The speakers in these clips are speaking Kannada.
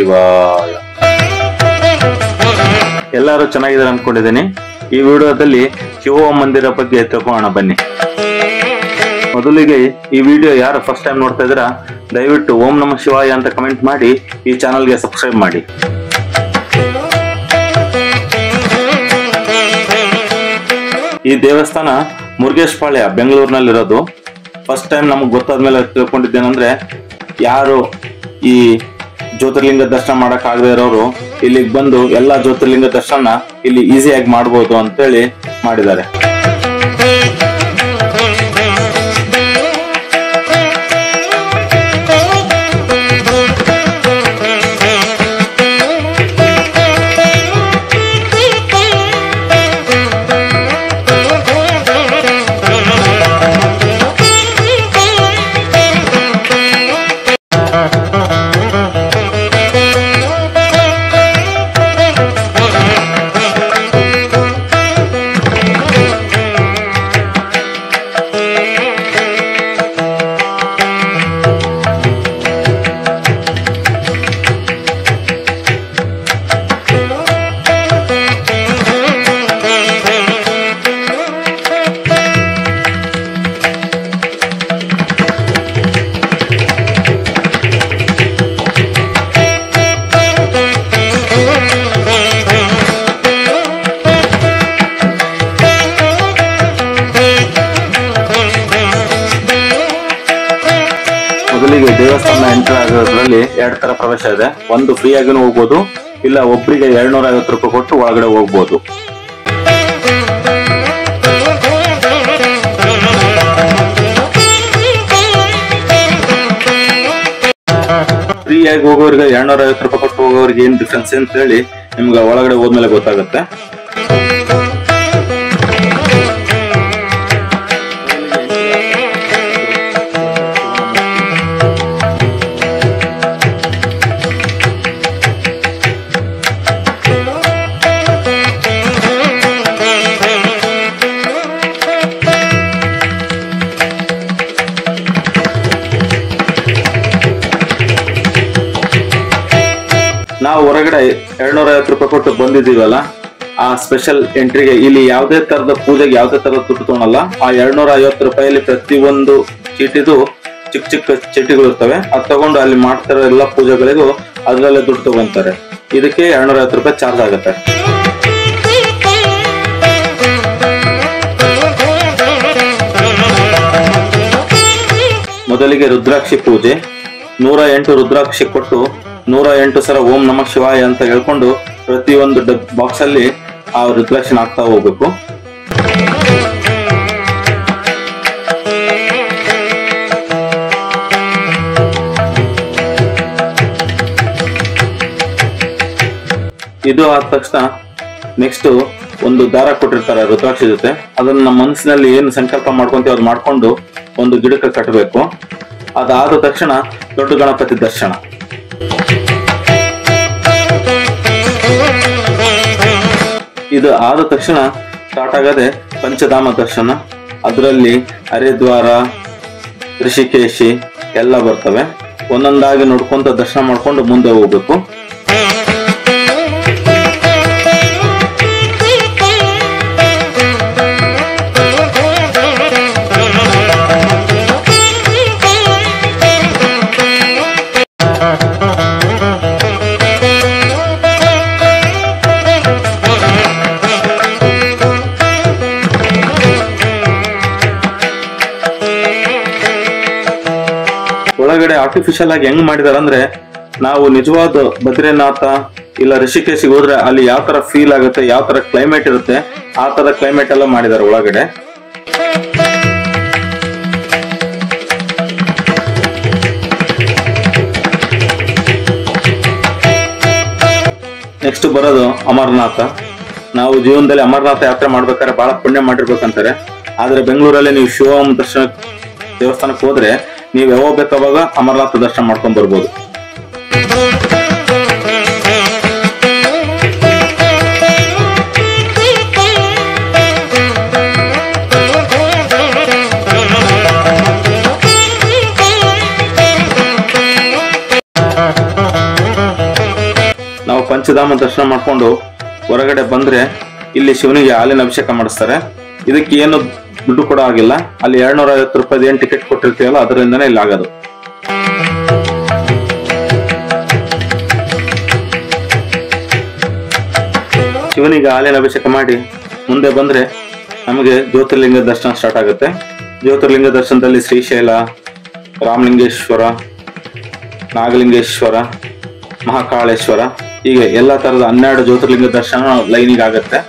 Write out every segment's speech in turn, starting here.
ಶಿವಾಯ. ಎಲ್ಲರೂ ಚೆನ್ನಾಗಿದ್ದಾರೆ ಅನ್ಕೊಂಡಿದ್ದೀನಿ. ಈ ವಿಡಿಯೋದಲ್ಲಿ ಶಿವೋಂ ಮಂದಿರ ಬಗ್ಗೆ ತಿಳ್ಕೊಳ್ಳೋಣ ಬನ್ನಿ. ಮೊದಲಿಗೆ ಈ ವಿಡಿಯೋ ಯಾರು ಫಸ್ಟ್ ಟೈಮ್ ನೋಡ್ತಾ ಇದ್ದೀರಾ ದಯವಿಟ್ಟು ಓಂ ನಮಃ ಶಿವಾಯ ಅಂತ ಕಮೆಂಟ್ ಮಾಡಿ ಈ ಚಾನಲ್ಗೆ ಸಬ್ಸ್ಕ್ರೈಬ್ ಮಾಡಿ. ಈ ದೇವಸ್ಥಾನ ಮುರುಗೇಶ್ಪಾಳ್ಯ ಬೆಂಗಳೂರಿನಲ್ಲಿರೋದು. ಫಸ್ಟ್ ಟೈಮ್ ನಮಗೆ ಗೊತ್ತಾದ್ಮೇಲೆ ತಿಳ್ಕೊಂಡಿದ್ದೇನೆಂದ್ರೆ ಯಾರು ಈ ಜ್ಯೋತಿರ್ಲಿಂಗ ದರ್ಶನ ಮಾಡಕ್ ಆಗದೆ ಇರೋರು ಇಲ್ಲಿಗೆ ಬಂದು ಎಲ್ಲಾ ಜ್ಯೋತಿರ್ಲಿಂಗ ದರ್ಶನ ಇಲ್ಲಿ ಈಸಿಯಾಗಿ ಮಾಡಬಹುದು ಅಂತೇಳಿ ಮಾಡಿದ್ದಾರೆ. ಮೊದಲಿಗೆ ದೇವಸ್ಥಾನ ಎಂಟರ್ ಆಗೋದ್ರಲ್ಲಿ 2 ತರ ಪ್ರವೇಶ ಇದೆ. ಒಂದು ಫ್ರೀ ಆಗಿನೂ ಹೋಗ್ಬೋದು, ಇಲ್ಲ ಒಬ್ಬರಿಗೆ 250 ರೂಪಾಯಿ ಕೊಟ್ಟು ಒಳಗಡೆ ಹೋಗ್ಬೋದು. ಫ್ರೀ ಆಗಿ ಹೋಗೋರಿಗೆ 250 ರೂಪಾಯಿ ಕೊಟ್ಟು ಹೋಗೋರಿಗೆ ಏನ್ ಡಿಫ್ರೆನ್ಸ್ ಅಂತ ಹೇಳಿ ನಿಮ್ಗೆ ಒಳಗಡೆ ಹೋದ್ಮೇಲೆ ಗೊತ್ತಾಗುತ್ತೆ. ನಾವು ಹೊರಗಡೆ 250 ರೂಪಾಯಿ ಕೊಟ್ಟು ಬಂದಿದ್ದೀವಲ್ಲ, ಆ ಸ್ಪೆಷಲ್ ಎಂಟ್ರಿಗೆ ಇಲ್ಲಿ ಯಾವುದೇ ತರದ ಪೂಜೆಗೆ ಯಾವುದೇ ತರದ ದುಡ್ಡು ತಗೊಳಲ್ಲ. ಆ 250 ರೂಪಾಯಿಯಲ್ಲಿ ಪ್ರತಿಯೊಂದು ಚೀಟಿದು ಚಿಕ್ಕ ಚಿಕ್ಕ ಚೀಟಿಗಳು ಇರ್ತವೆ. ಅದು ತಗೊಂಡು ಅಲ್ಲಿ ಮಾಡ್ತಿರೋ ಎಲ್ಲ ಪೂಜೆಗಳಿಗೂ ಅದರಲ್ಲೇ ದುಡ್ಡು ತಗೊಂತಾರೆ. ಇದಕ್ಕೆ 250 ರೂಪಾಯಿ ಚಾರ್ಜ್ ಆಗುತ್ತೆ. ಮೊದಲಿಗೆ ರುದ್ರಾಕ್ಷಿ ಪೂಜೆ. 108 ರುದ್ರಾಕ್ಷಿ ಕೊಟ್ಟು 108 ಸಲ ಓಂ ನಮಃ ಶಿವಾಯ ಅಂತ ಹೇಳ್ಕೊಂಡು ಪ್ರತಿಯೊಂದು ಬಾಕ್ಸ್ ಅಲ್ಲಿ ಆ ರುದ್ರಾಕ್ಷಿನ ಹಾಕ್ತಾ ಹೋಗ್ಬೇಕು. ಇದು ಆದ ತಕ್ಷಣ ನೆಕ್ಸ್ಟ್ ಒಂದು ದಾರ ಕೊಟ್ಟಿರ್ತಾರೆ ರುದ್ರಾಕ್ಷಿ ಜೊತೆ. ಅದನ್ನ ನಮ್ಮ ಮನಸ್ಸಿನಲ್ಲಿ ಏನು ಸಂಕಲ್ಪ ಮಾಡ್ಕೊಂತೀವಿ ಅದು ಮಾಡ್ಕೊಂಡು ಒಂದು ಗಿಡಕ್ಕೆ ಕಟ್ಟಬೇಕು. ಅದಾದ ತಕ್ಷಣ ದೊಡ್ಡ ಗಣಪತಿ ದರ್ಶನ. ಇದು ಆದ ತಕ್ಷಣ ಸ್ಟಾರ್ಟ್ ಆಗದೆ ಪಂಚಧಾಮ ದರ್ಶನ. ಅದರಲ್ಲಿ ಹರಿದ್ವಾರ, ಋಷಿಕೇಶಿ ಎಲ್ಲ ಬರ್ತವೆ. ಒಂದೊಂದಾಗಿ ನೋಡ್ಕೊಂತ ದರ್ಶನ ಮಾಡ್ಕೊಂಡು ಮುಂದೆ ಹೋಗ್ಬೇಕು. ಒಳಗಡೆ ಆರ್ಟಿಫಿಷಿಯಲ್ ಆಗಿ ಹೆಂಗ್ ಮಾಡಿದಾರೆ ಅಂದ್ರೆ, ನಾವು ನಿಜವಾದ ಬದ್ರಿನಾಥ ಇಲ್ಲ ಋಷಿಕೇಶಿಗೆ ಹೋದ್ರೆ ಅಲ್ಲಿ ಯಾವ ತರ ಫೀಲ್ ಆಗುತ್ತೆ, ಯಾವ ತರ ಕ್ಲೈಮೇಟ್ ಇರುತ್ತೆ, ಆ ತರ ಕ್ಲೈಮೇಟ್ ಎಲ್ಲ ಮಾಡಿದ್ದಾರೆ ಒಳಗಡೆ. ನೆಕ್ಸ್ಟ್ ಬರೋದು ಅಮರನಾಥ. ನಾವು ಜೀವನದಲ್ಲಿ ಅಮರನಾಥ ಯಾತ್ರೆ ಮಾಡ್ಬೇಕಾದ್ರೆ ಬಹಳ ಪುಣ್ಯ ಮಾಡಿರ್ಬೇಕಂತಾರೆ. ಆದ್ರೆ ಬೆಂಗಳೂರಲ್ಲಿ ನೀವು ಶಿವೋಂ ದರ್ಶನ ದೇವಸ್ಥಾನಕ್ಕೆ ಹೋದ್ರೆ ನೀವು ಯಾವಾಗ ಬೇಕಾವಾಗ ಅಮರನಾಥ ದರ್ಶನ ಮಾಡ್ಕೊಂಡ್ ಬರ್ಬೋದು. ಪಂಚಧಾಮ ದರ್ಶನ ಮಾಡ್ಕೊಂಡು ಹೊರಗಡೆ ಬಂದ್ರೆ ಇಲ್ಲಿ ಶಿವನಿಗೆ ಹಾಲಿನ ಅಭಿಷೇಕ ಮಾಡಿಸ್ತಾರೆ. ಇದಕ್ಕೆ ಏನು ದುಡ್ಡು ಕೂಡ ಆಗಿಲ್ಲ. ಅಲ್ಲಿ 250 ರೂಪಾಯಿ ಏನ್ ಟಿಕೆಟ್ ಕೊಟ್ಟಿರ್ತೀವಲ್ಲ ಅದರಿಂದನೇ ಇಲ್ಲಿ ಆಗೋದು. ಶಿವನಿಗೆ ಹಾಲಿನ ಅಭಿಷೇಕ ಮಾಡಿ ಮುಂದೆ ಬಂದ್ರೆ ನಮಗೆ ಜ್ಯೋತಿರ್ಲಿಂಗ ದರ್ಶನ ಸ್ಟಾರ್ಟ್ ಆಗುತ್ತೆ. ಜ್ಯೋತಿರ್ಲಿಂಗ ದರ್ಶನದಲ್ಲಿ ಶ್ರೀಶೈಲ, ರಾಮಲಿಂಗೇಶ್ವರ, ನಾಗಲಿಂಗೇಶ್ವರ, ಮಹಾಕಾಳೇಶ್ವರ ಹೀಗೆ ಎಲ್ಲಾ ತರದ 12 ಜ್ಯೋತಿರ್ಲಿಂಗ ದರ್ಶನ ಲೈನಿಗೆ ಆಗುತ್ತೆ.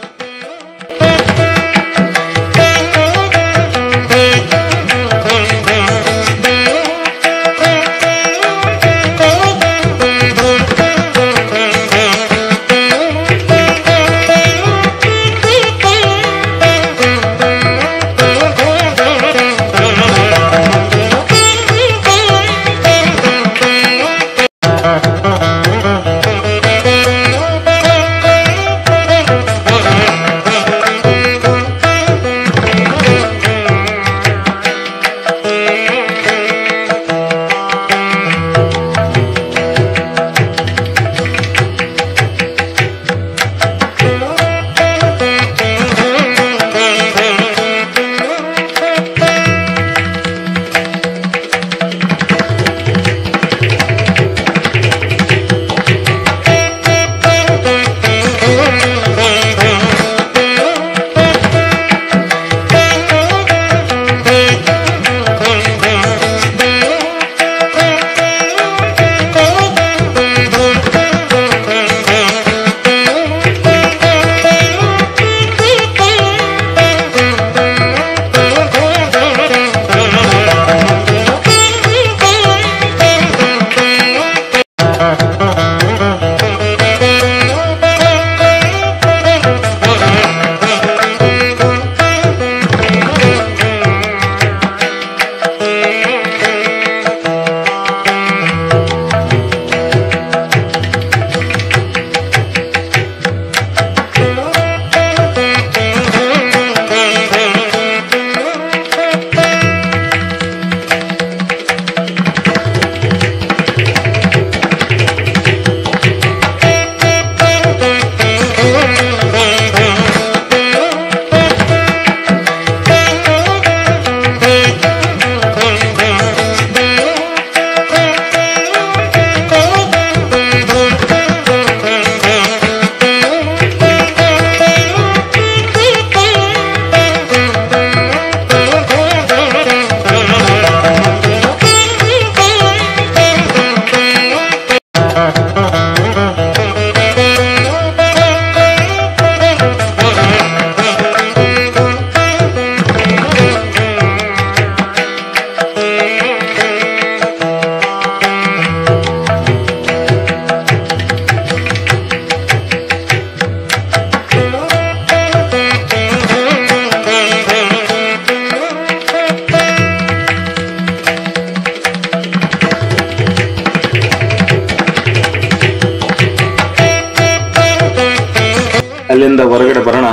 ಅಲ್ಲಿಂದ ಹೊರಗಡೆ ಬರೋಣ,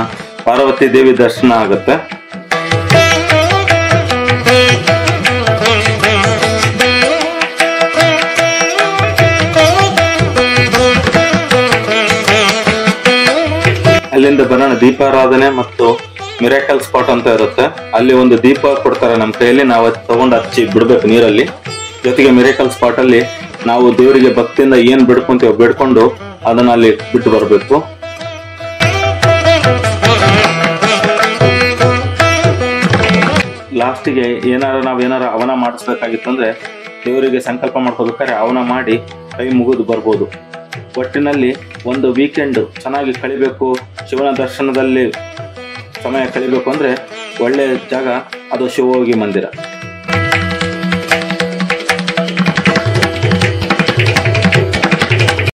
ಪಾರ್ವತಿ ದೇವಿ ದರ್ಶನ ಆಗುತ್ತೆ. ಅಲ್ಲಿಂದ ಬರೋಣ ದೀಪಾರಾಧನೆ ಮತ್ತು ಮಿರಾಕಲ್ ಸ್ಪಾಟ್ ಅಂತ ಇರುತ್ತೆ. ಅಲ್ಲಿ ಒಂದು ದೀಪ ಕೊಡ್ತಾರೆ ನಮ್ಮ ಕೈಯಲ್ಲಿ, ನಾವು ತಗೊಂಡು ಹಚ್ಚಿ ಬಿಡ್ಬೇಕು ನೀರಲ್ಲಿ. ಜೊತೆಗೆ ಮಿರಾಕಲ್ ಸ್ಪಾಟ್ ಅಲ್ಲಿ ನಾವು ದೇವರಿಗೆ ಭಕ್ತಿಯಿಂದ ಏನ್ ಬಿಡ್ಕೊಂತೀವೋ ಬಿಡ್ಕೊಂಡು ಅದನ್ನ ಅಲ್ಲಿ ಬಿಟ್ಟು ಬರಬೇಕು. ಲಾಸ್ಟಿಗೆ ನಾವೇನಾರ ಹವನ ಮಾಡಿಸ್ಬೇಕಾಗಿತ್ತಂದ್ರೆ ದೇವರಿಗೆ ಸಂಕಲ್ಪ ಮಾಡ್ಕೋಬೇಕಾದ್ರೆ ಹವನ ಮಾಡಿ ಕೈ ಮುಗಿದು ಬರ್ಬೋದು. ಒಟ್ಟಿನಲ್ಲಿ ಒಂದು ವೀಕೆಂಡ್ ಚೆನ್ನಾಗಿ ಕಳಿಬೇಕು, ಶಿವನ ದರ್ಶನದಲ್ಲಿ ಸಮಯ ಕಳಿಬೇಕು ಅಂದ್ರೆ ಒಳ್ಳೆ ಜಾಗ ಅದು ಶಿವಯೋಗಿ ಮಂದಿರ.